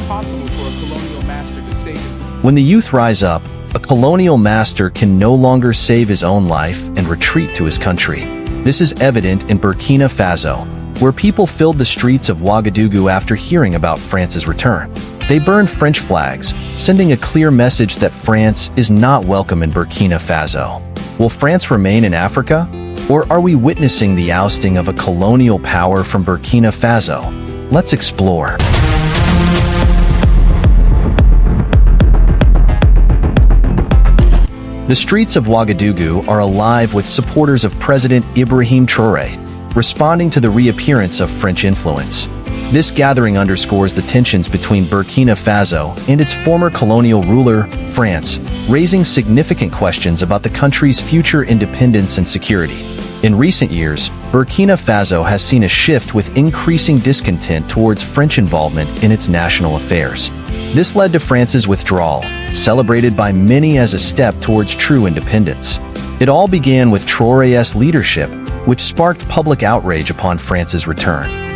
impossible for a colonial master to save his... When the youth rise up, a colonial master can no longer save his own life and retreat to his country. This is evident in Burkina Faso, where people filled the streets of Ouagadougou after hearing about France's return. They burned French flags, sending a clear message that France is not welcome in Burkina Faso. Will France remain in Africa? Or are we witnessing the ousting of a colonial power from Burkina Faso? Let's explore. The streets of Ouagadougou are alive with supporters of President Ibrahim Traoré, responding to the reappearance of French influence. This gathering underscores the tensions between Burkina Faso and its former colonial ruler, France, raising significant questions about the country's future independence and security. In recent years, Burkina Faso has seen a shift with increasing discontent towards French involvement in its national affairs. This led to France's withdrawal, celebrated by many as a step towards true independence. It all began with Traoré's leadership, which sparked public outrage upon France's return.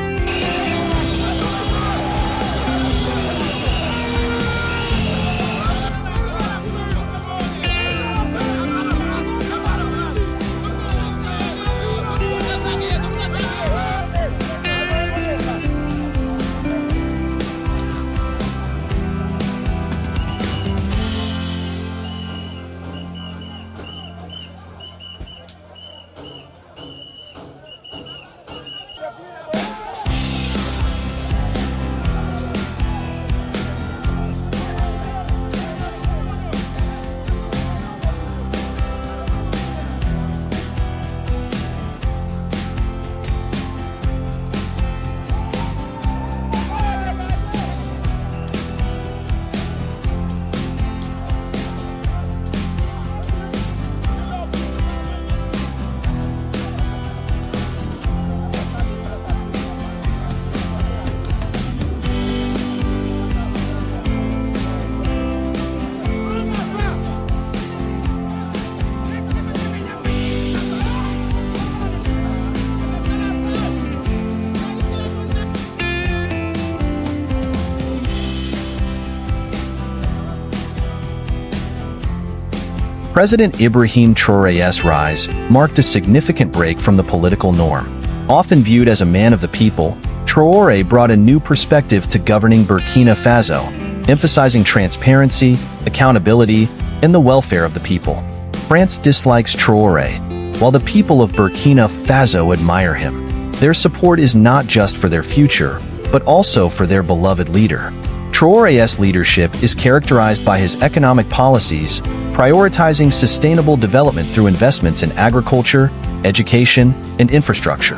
President Ibrahim Traoré's rise marked a significant break from the political norm. Often viewed as a man of the people, Traoré brought a new perspective to governing Burkina Faso, emphasizing transparency, accountability, and the welfare of the people. France dislikes Traoré, while the people of Burkina Faso admire him. Their support is not just for their future, but also for their beloved leader. Traoré's leadership is characterized by his economic policies, prioritizing sustainable development through investments in agriculture, education, and infrastructure.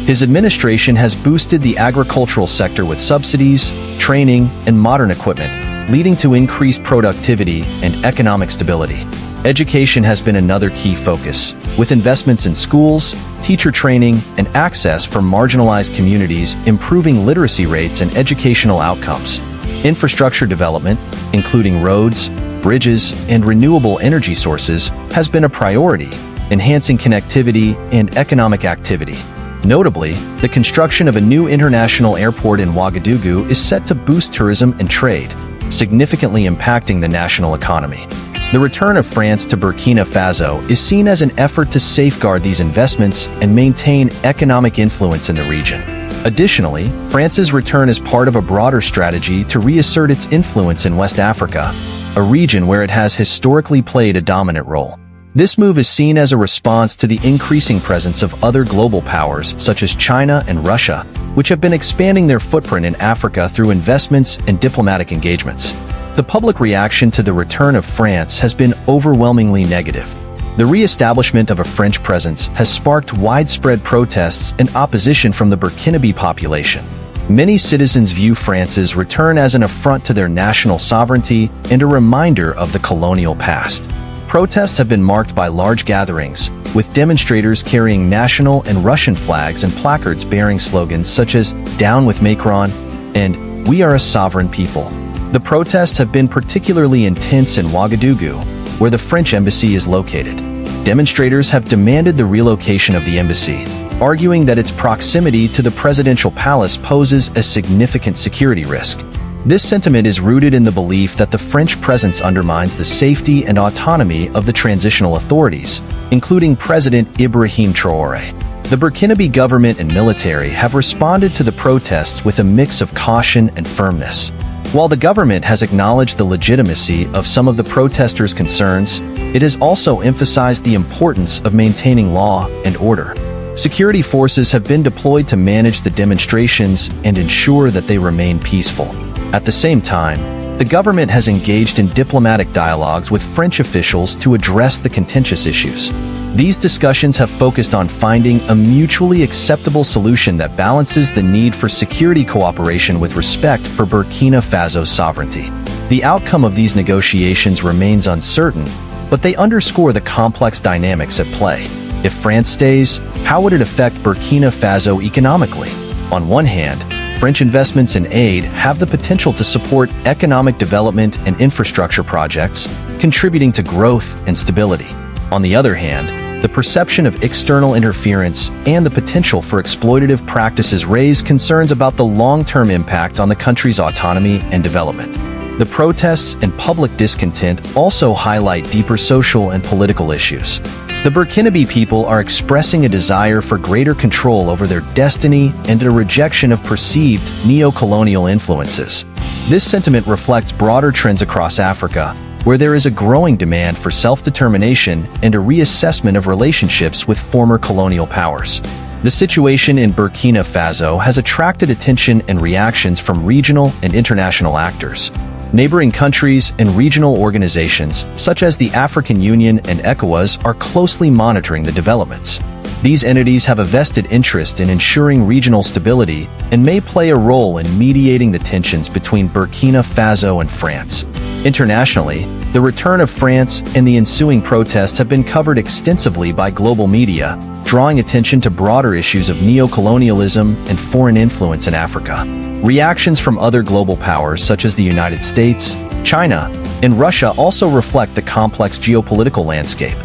His administration has boosted the agricultural sector with subsidies, training, and modern equipment, leading to increased productivity and economic stability. Education has been another key focus, with investments in schools, teacher training, and access for marginalized communities improving literacy rates and educational outcomes. Infrastructure development, including roads, bridges, and renewable energy sources, has been a priority, enhancing connectivity and economic activity. Notably, the construction of a new international airport in Ouagadougou is set to boost tourism and trade, significantly impacting the national economy. The return of France to Burkina Faso is seen as an effort to safeguard these investments and maintain economic influence in the region. Additionally, France's return is part of a broader strategy to reassert its influence in West Africa, a region where it has historically played a dominant role. This move is seen as a response to the increasing presence of other global powers such as China and Russia, which have been expanding their footprint in Africa through investments and diplomatic engagements. The public reaction to the return of France has been overwhelmingly negative. The re-establishment of a French presence has sparked widespread protests and opposition from the Burkinabe population. Many citizens view France's return as an affront to their national sovereignty and a reminder of the colonial past. Protests have been marked by large gatherings, with demonstrators carrying national and Russian flags and placards bearing slogans such as "Down with Macron" and "We are a sovereign people." The protests have been particularly intense in Ouagadougou, where the French embassy is located. Demonstrators have demanded the relocation of the embassy, arguing that its proximity to the presidential palace poses a significant security risk. This sentiment is rooted in the belief that the French presence undermines the safety and autonomy of the transitional authorities, including President Ibrahim Traoré. The Burkinabe government and military have responded to the protests with a mix of caution and firmness. While the government has acknowledged the legitimacy of some of the protesters' concerns, it has also emphasized the importance of maintaining law and order. Security forces have been deployed to manage the demonstrations and ensure that they remain peaceful. At the same time, the government has engaged in diplomatic dialogues with French officials to address the contentious issues. These discussions have focused on finding a mutually acceptable solution that balances the need for security cooperation with respect for Burkina Faso's sovereignty. The outcome of these negotiations remains uncertain, but they underscore the complex dynamics at play. If France stays, how would it affect Burkina Faso economically? On one hand, French investments in aid have the potential to support economic development and infrastructure projects, contributing to growth and stability. On the other hand, the perception of external interference and the potential for exploitative practices raise concerns about the long-term impact on the country's autonomy and development. The protests and public discontent also highlight deeper social and political issues. The Burkinabe people are expressing a desire for greater control over their destiny and a rejection of perceived neo-colonial influences. This sentiment reflects broader trends across Africa, where there is a growing demand for self-determination and a reassessment of relationships with former colonial powers. The situation in Burkina Faso has attracted attention and reactions from regional and international actors. Neighboring countries and regional organizations, such as the African Union and ECOWAS, are closely monitoring the developments. These entities have a vested interest in ensuring regional stability and may play a role in mediating the tensions between Burkina Faso and France. Internationally, the return of France and the ensuing protests have been covered extensively by global media, drawing attention to broader issues of neocolonialism and foreign influence in Africa. Reactions from other global powers such as the United States, China, and Russia also reflect the complex geopolitical landscape,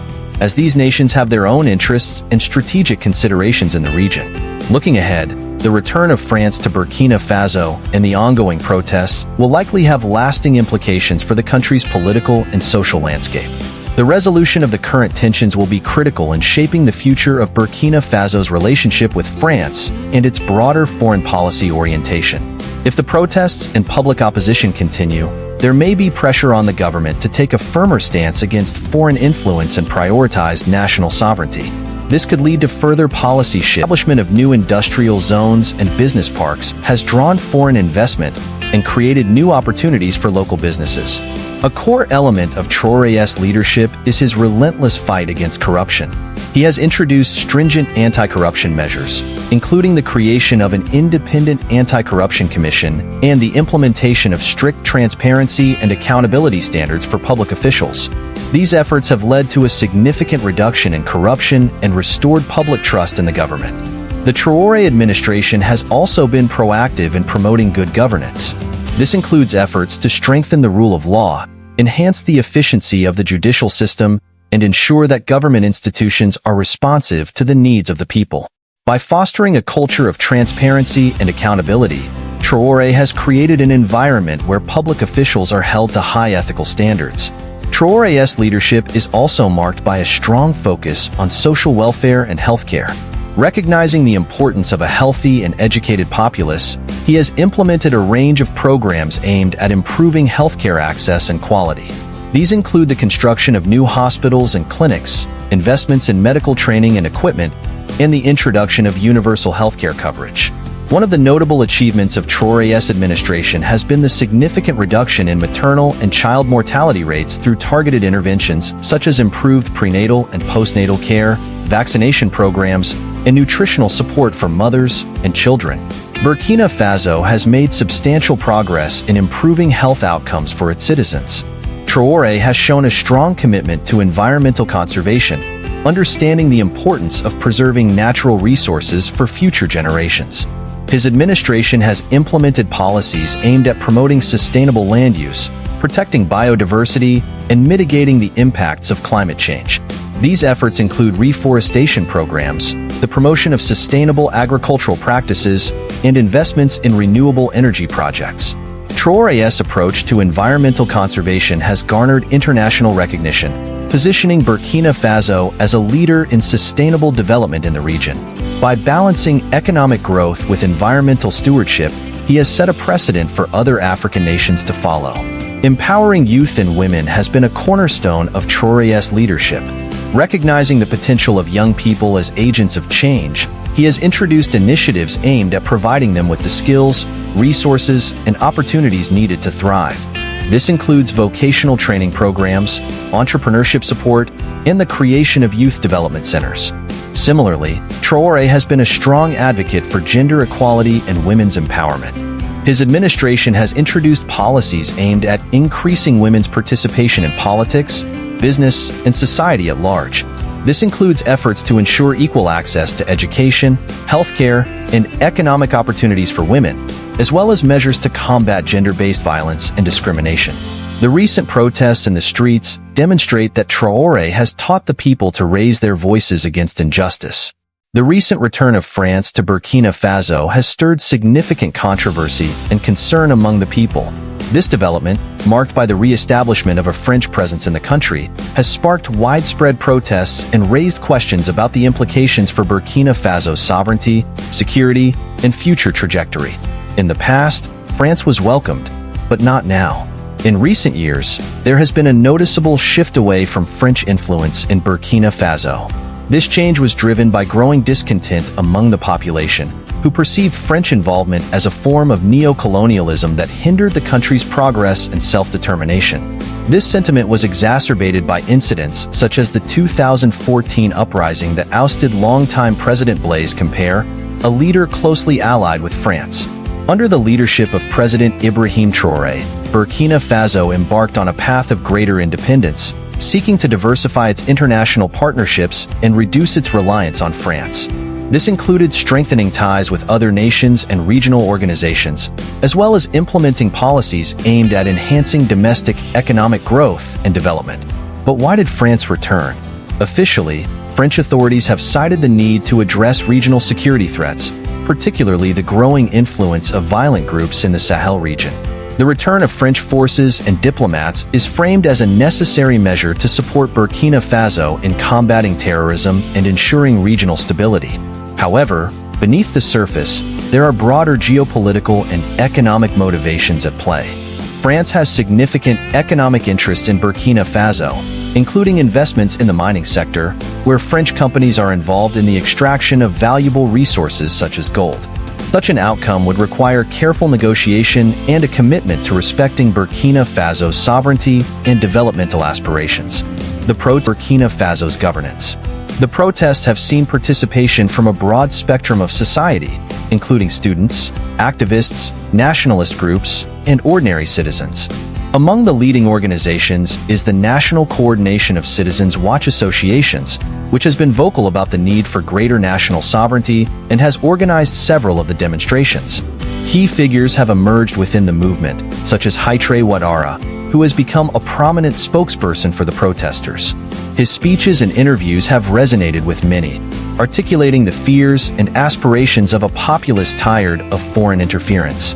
as these nations have their own interests and strategic considerations in the region. Looking ahead, the return of France to Burkina Faso and the ongoing protests will likely have lasting implications for the country's political and social landscape. The resolution of the current tensions will be critical in shaping the future of Burkina Faso's relationship with France and its broader foreign policy orientation. If the protests and public opposition continue, there may be pressure on the government to take a firmer stance against foreign influence and prioritize national sovereignty. This could lead to further policy shifts. The establishment of new industrial zones and business parks has drawn foreign investment and created new opportunities for local businesses. A core element of Traoré's leadership is his relentless fight against corruption. He has introduced stringent anti-corruption measures, including the creation of an independent anti-corruption commission and the implementation of strict transparency and accountability standards for public officials. These efforts have led to a significant reduction in corruption and restored public trust in the government. The Traoré administration has also been proactive in promoting good governance. This includes efforts to strengthen the rule of law, enhance the efficiency of the judicial system, and ensure that government institutions are responsive to the needs of the people. By fostering a culture of transparency and accountability, Traoré has created an environment where public officials are held to high ethical standards. Traoré's leadership is also marked by a strong focus on social welfare and healthcare. Recognizing the importance of a healthy and educated populace, he has implemented a range of programs aimed at improving healthcare access and quality. These include the construction of new hospitals and clinics, investments in medical training and equipment, and the introduction of universal healthcare coverage. One of the notable achievements of Traoré's administration has been the significant reduction in maternal and child mortality rates through targeted interventions such as improved prenatal and postnatal care, vaccination programs, and nutritional support for mothers and children. Burkina Faso has made substantial progress in improving health outcomes for its citizens. Traoré has shown a strong commitment to environmental conservation, understanding the importance of preserving natural resources for future generations. His administration has implemented policies aimed at promoting sustainable land use, protecting biodiversity, and mitigating the impacts of climate change. These efforts include reforestation programs, the promotion of sustainable agricultural practices, and investments in renewable energy projects. Traoré's approach to environmental conservation has garnered international recognition, positioning Burkina Faso as a leader in sustainable development in the region. By balancing economic growth with environmental stewardship, he has set a precedent for other African nations to follow. Empowering youth and women has been a cornerstone of Traoré's leadership. Recognizing the potential of young people as agents of change, he has introduced initiatives aimed at providing them with the skills, resources, and opportunities needed to thrive. This includes vocational training programs, entrepreneurship support, and the creation of youth development centers. Similarly, Traoré has been a strong advocate for gender equality and women's empowerment. His administration has introduced policies aimed at increasing women's participation in politics, business, and society at large. This includes efforts to ensure equal access to education, healthcare, and economic opportunities for women, as well as measures to combat gender-based violence and discrimination. The recent protests in the streets demonstrate that Traoré has taught the people to raise their voices against injustice. The recent return of France to Burkina Faso has stirred significant controversy and concern among the people. This development, marked by the re-establishment of a French presence in the country, has sparked widespread protests and raised questions about the implications for Burkina Faso's sovereignty, security, and future trajectory. In the past, France was welcomed, but not now. In recent years, there has been a noticeable shift away from French influence in Burkina Faso. This change was driven by growing discontent among the population, who perceived French involvement as a form of neocolonialism that hindered the country's progress and self-determination. This sentiment was exacerbated by incidents such as the 2014 uprising that ousted longtime President Blaise Compaoré, a leader closely allied with France. Under the leadership of President Ibrahim Traoré, Burkina Faso embarked on a path of greater independence, seeking to diversify its international partnerships and reduce its reliance on France. This included strengthening ties with other nations and regional organizations, as well as implementing policies aimed at enhancing domestic economic growth and development. But why did France return? Officially, French authorities have cited the need to address regional security threats, particularly the growing influence of violent groups in the Sahel region. The return of French forces and diplomats is framed as a necessary measure to support Burkina Faso in combating terrorism and ensuring regional stability. However, beneath the surface, there are broader geopolitical and economic motivations at play. France has significant economic interests in Burkina Faso, including investments in the mining sector, where French companies are involved in the extraction of valuable resources such as gold. Such an outcome would require careful negotiation and a commitment to respecting Burkina Faso's sovereignty and developmental aspirations. Burkina Faso's governance. The protests have seen participation from a broad spectrum of society, including students, activists, nationalist groups, and ordinary citizens. Among the leading organizations is the National Coordination of Citizens Watch Associations, which has been vocal about the need for greater national sovereignty and has organized several of the demonstrations. Key figures have emerged within the movement, such as Haitre Ouattara, who has become a prominent spokesperson for the protesters. His speeches and interviews have resonated with many, articulating the fears and aspirations of a populace tired of foreign interference.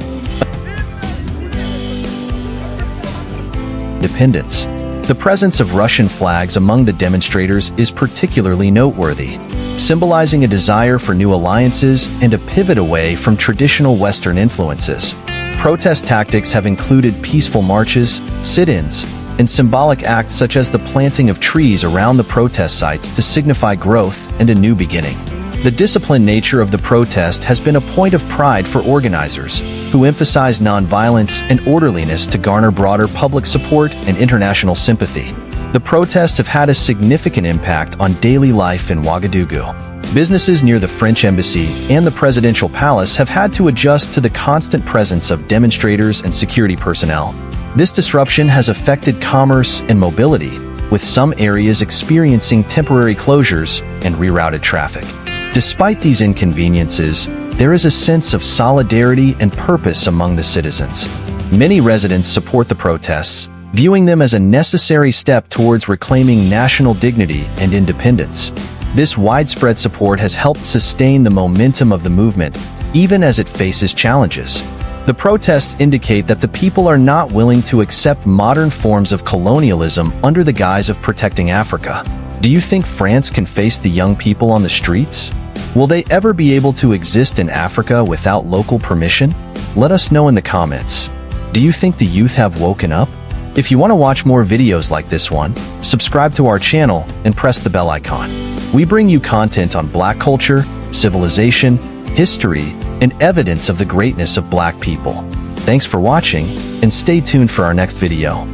Independence. The presence of Russian flags among the demonstrators is particularly noteworthy, symbolizing a desire for new alliances and a pivot away from traditional Western influences. Protest tactics have included peaceful marches, sit-ins, and symbolic acts such as the planting of trees around the protest sites to signify growth and a new beginning. The disciplined nature of the protest has been a point of pride for organizers, who emphasize nonviolence and orderliness to garner broader public support and international sympathy. The protests have had a significant impact on daily life in Ouagadougou. Businesses near the French embassy and the presidential palace have had to adjust to the constant presence of demonstrators and security personnel. This disruption has affected commerce and mobility, with some areas experiencing temporary closures and rerouted traffic. Despite these inconveniences, there is a sense of solidarity and purpose among the citizens. Many residents support the protests, viewing them as a necessary step towards reclaiming national dignity and independence. This widespread support has helped sustain the momentum of the movement, even as it faces challenges. The protests indicate that the people are not willing to accept modern forms of colonialism under the guise of protecting Africa. Do you think France can face the young people on the streets? Will they ever be able to exist in Africa without local permission? Let us know in the comments. Do you think the youth have woken up? If you want to watch more videos like this one, subscribe to our channel and press the bell icon. We bring you content on Black culture, civilization, history, and evidence of the greatness of Black people. Thanks for watching, and stay tuned for our next video.